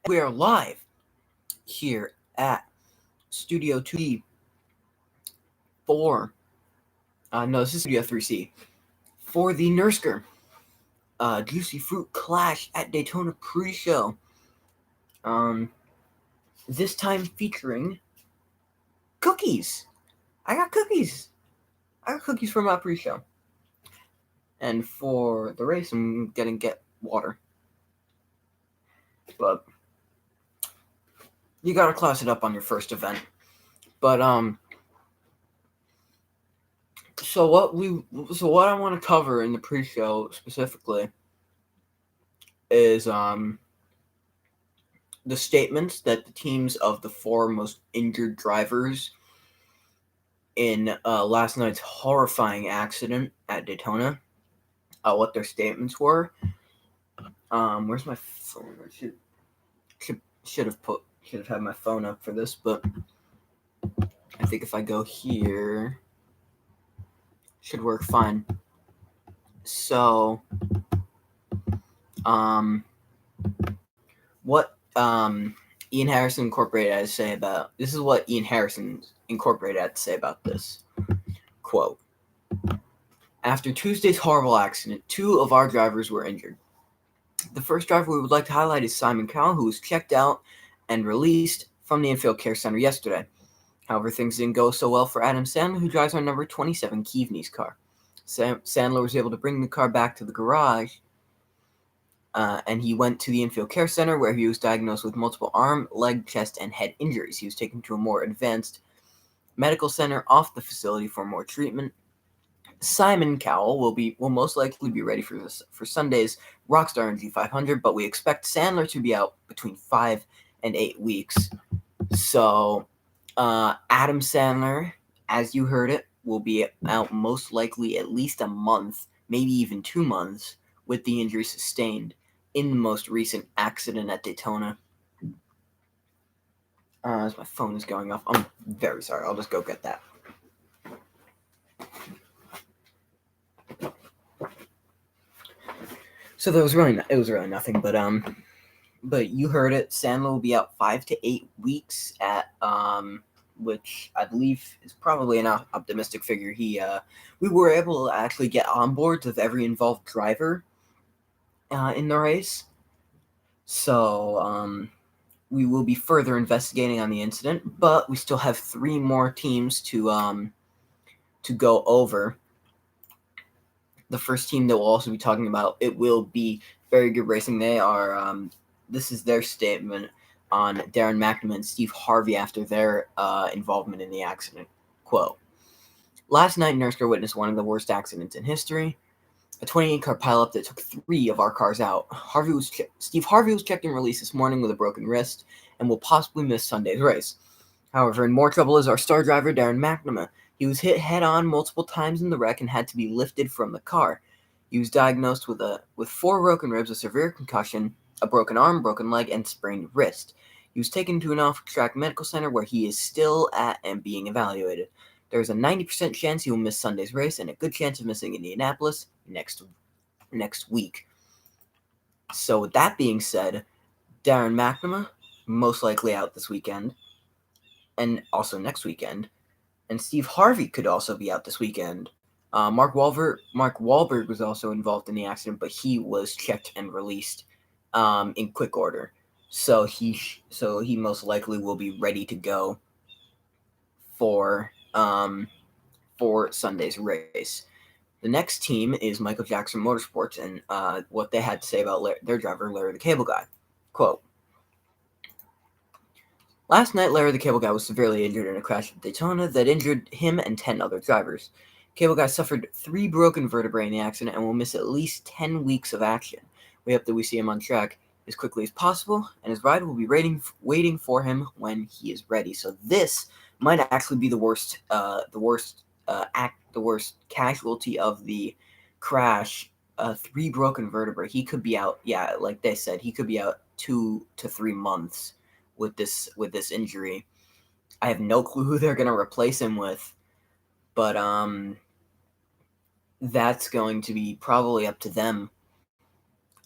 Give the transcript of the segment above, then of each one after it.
We are live here at Studio 2D for, this is Studio 3C, for the Nurrscurr Juicy Fruit Clash at Daytona pre-show. This time featuring cookies. I got cookies for my pre-show. And for the race, I'm gonna get water. But you gotta class it up on your first event. But so what I want to cover in the pre-show specifically is the statements that the teams of the four most injured drivers in last night's horrifying accident at Daytona, what their statements were. Where's my phone? I should have had my phone up for this, but I think if I go here, should work fine. So, what Ian Harrison Incorporated had to say about this is what Ian Harrison Incorporated had to say about this. Quote: "After Tuesday's horrible accident, 2 of our drivers were injured. The first driver we would like to highlight is Simon Cowell, who was checked out and released from the Infield Care Center yesterday. However, things didn't go so well for Adam Sandler, who drives our number 27 Keaveney's car. Sandler was able to bring the car back to the garage, and he went to the Infield Care Center, where he was diagnosed with multiple arm, leg, chest, and head injuries. He was taken to a more advanced medical center off the facility for more treatment. Simon Cowell will most likely be ready for Sunday's Rockstar NG 500, but we expect Sandler to be out between 5 and 8 weeks. So, Adam Sandler, as you heard it, will be out most likely at least a month, maybe even 2 months, with the injury sustained in the most recent accident at Daytona." As my phone is going off, I'm very sorry. I'll just go get that. So it was really nothing, but you heard it. Sandler will be out 5 to 8 weeks at which I believe is probably an optimistic figure. We were able to actually get onboards of every involved driver in the race, so we will be further investigating on the incident. But we still have 3 more teams to go over. The first team that we'll also be talking about, it will be Very Good Racing. They are, this is their statement on Darren McNamara and Steve Harvey after their involvement in the accident. Quote: "Last night, Nurrscurr witnessed one of the worst accidents in history. A 28-car pileup that took 3 of our cars out. Steve Harvey was checked and released this morning with a broken wrist and will possibly miss Sunday's race. However, in more trouble is our star driver, Darren McNamara. He was hit head-on multiple times in the wreck and had to be lifted from the car. He was diagnosed with 4 broken ribs, a severe concussion, a broken arm, broken leg, and sprained wrist. He was taken to an off-track medical center where he is still at and being evaluated. There is a 90% chance he will miss Sunday's race and a good chance of missing Indianapolis next week." So with that being said, Darren McNamara most likely out this weekend and also next weekend. And Steve Harvey could also be out this weekend. Mark Wahlberg was also involved in the accident, but he was checked and released in quick order. So he most likely will be ready to go for Sunday's race. The next team is Michael Jackson Motorsports, and what they had to say about their driver, Larry the Cable Guy. Quote: "Last night, Larry the Cable Guy was severely injured in a crash at Daytona that injured him and 10 other drivers. Cable Guy suffered 3 broken vertebrae in the accident and will miss at least 10 weeks of action. We hope that we see him on track as quickly as possible, and his ride will be waiting for him when he is ready." So this might actually be the worst casualty of the crash. 3 broken vertebrae. He could be out. Yeah, like they said, he could be out 2 to 3 months with this injury. I have no clue who they're gonna replace him with, but that's going to be probably up to them.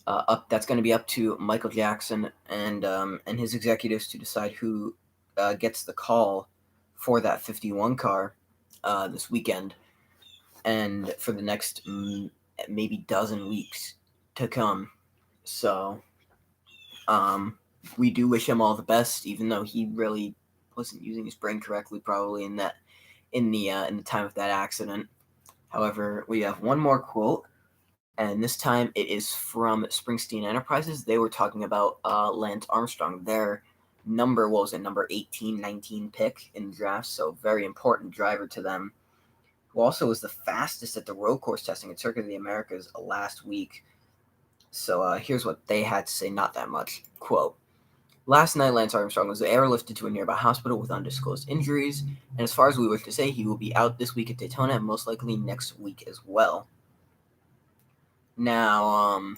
That's going to be up to Michael Jackson and his executives to decide who gets the call for that 51 car this weekend and for the next maybe dozen weeks to come. So we do wish him all the best, even though he really wasn't using his brain correctly probably in the time of that accident. However, we have one more quote, and this time it is from Springsteen Enterprises. They were talking about Lance Armstrong, their number 18, 19 pick in the draft, so very important driver to them, who also was the fastest at the road course testing at Circuit of the Americas last week. So here's what they had to say, not that much. Quote, last night, Lance Armstrong was airlifted to a nearby hospital with undisclosed injuries, and as far as we wish to say, he will be out this week at Daytona and most likely next week as well. Now,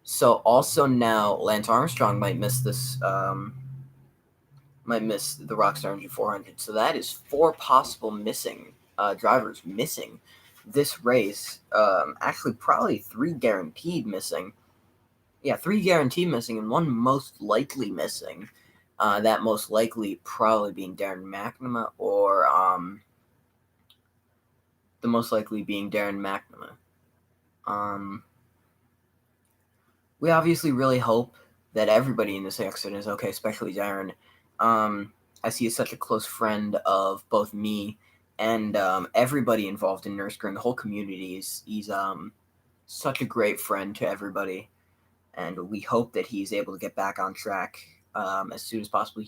so also now Lance Armstrong might miss this, might miss the Rockstar Energy 400. So that is 4 possible missing drivers missing this race. Actually, probably 3 guaranteed missing. Yeah, 3 guaranteed missing and 1 most likely missing. That most likely probably being Darren McNamara or the most likely being Darren McNamara. We obviously really hope that everybody in this accident is okay, especially Darren. As he is such a close friend of both me and everybody involved in Nurrscurr and the whole community. He's such a great friend to everybody, and we hope that he's able to get back on track as soon as possible.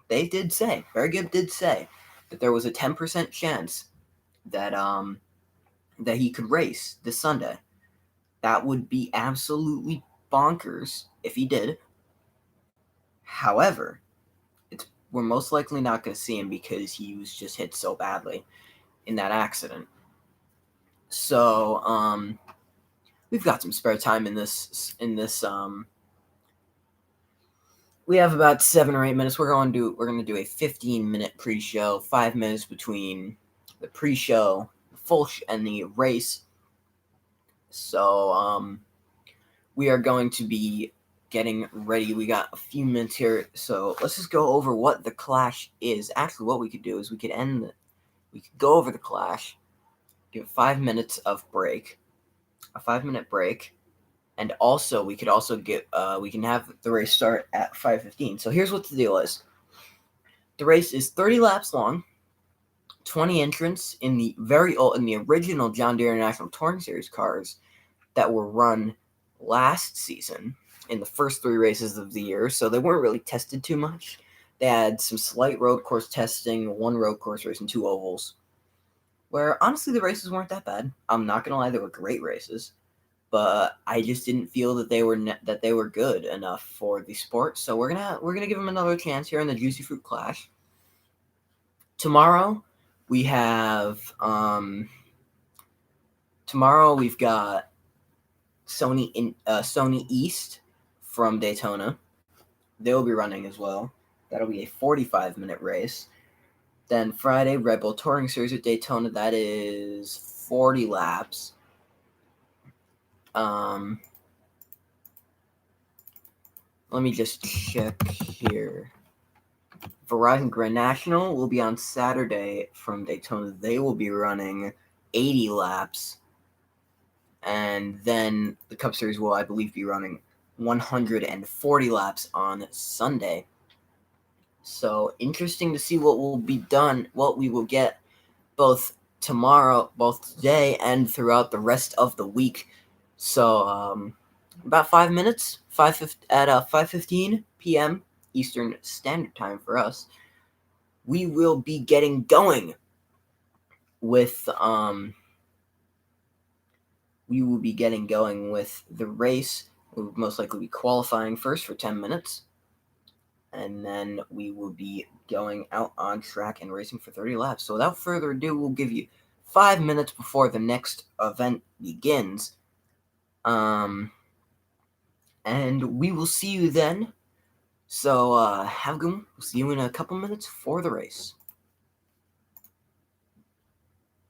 They did say, Very Good did say that there was a 10% chance that that he could race this Sunday. That would be absolutely bonkers if he did. However, we're most likely not going to see him because he was just hit so badly in that accident. So we've got some spare time in this. We have about 7 or 8 minutes. We're going to do a 15-minute pre-show, 5 minutes between the pre-show, the full and the race. So we are going to be getting ready. We got a few minutes here, so let's just go over what the clash is. Actually, what we could do is we could go over the clash, give 5 minutes of break, a 5-minute break, and also we can have the race start at 5:15. So here's what the deal is. The race is 30 laps long, 20 entrants in the original John Deere International Touring Series cars that were run last season in the first 3 races of the year, so they weren't really tested too much. They had some slight road course testing, 1 road course race, and 2 ovals, where honestly the races weren't that bad. I'm not gonna lie, they were great races, but I just didn't feel that they were good enough for the sport. So we're gonna give them another chance here in the Juicy Fruit Clash. Tomorrow we have tomorrow we've got Sony East from Daytona. They'll be running as well. That'll be a 45-minute race. Then Friday, Red Bull Touring Series at Daytona. That is 40 laps. Let me just check here. Verizon Grand National will be on Saturday from Daytona. They will be running 80 laps. And then the Cup Series will, I believe, be running 140 laps on Sunday. So interesting to see what we will get both today and throughout the rest of the week. So about 5 minutes, at 5:15 p.m. Eastern Standard Time for us, we will be getting going with the race. We'll most likely be qualifying first for 10 minutes, and then we will be going out on track and racing for 30 laps. So without further ado, we'll give you 5 minutes before the next event begins. And we will see you then. So have a good one. We'll see you in a couple minutes for the race.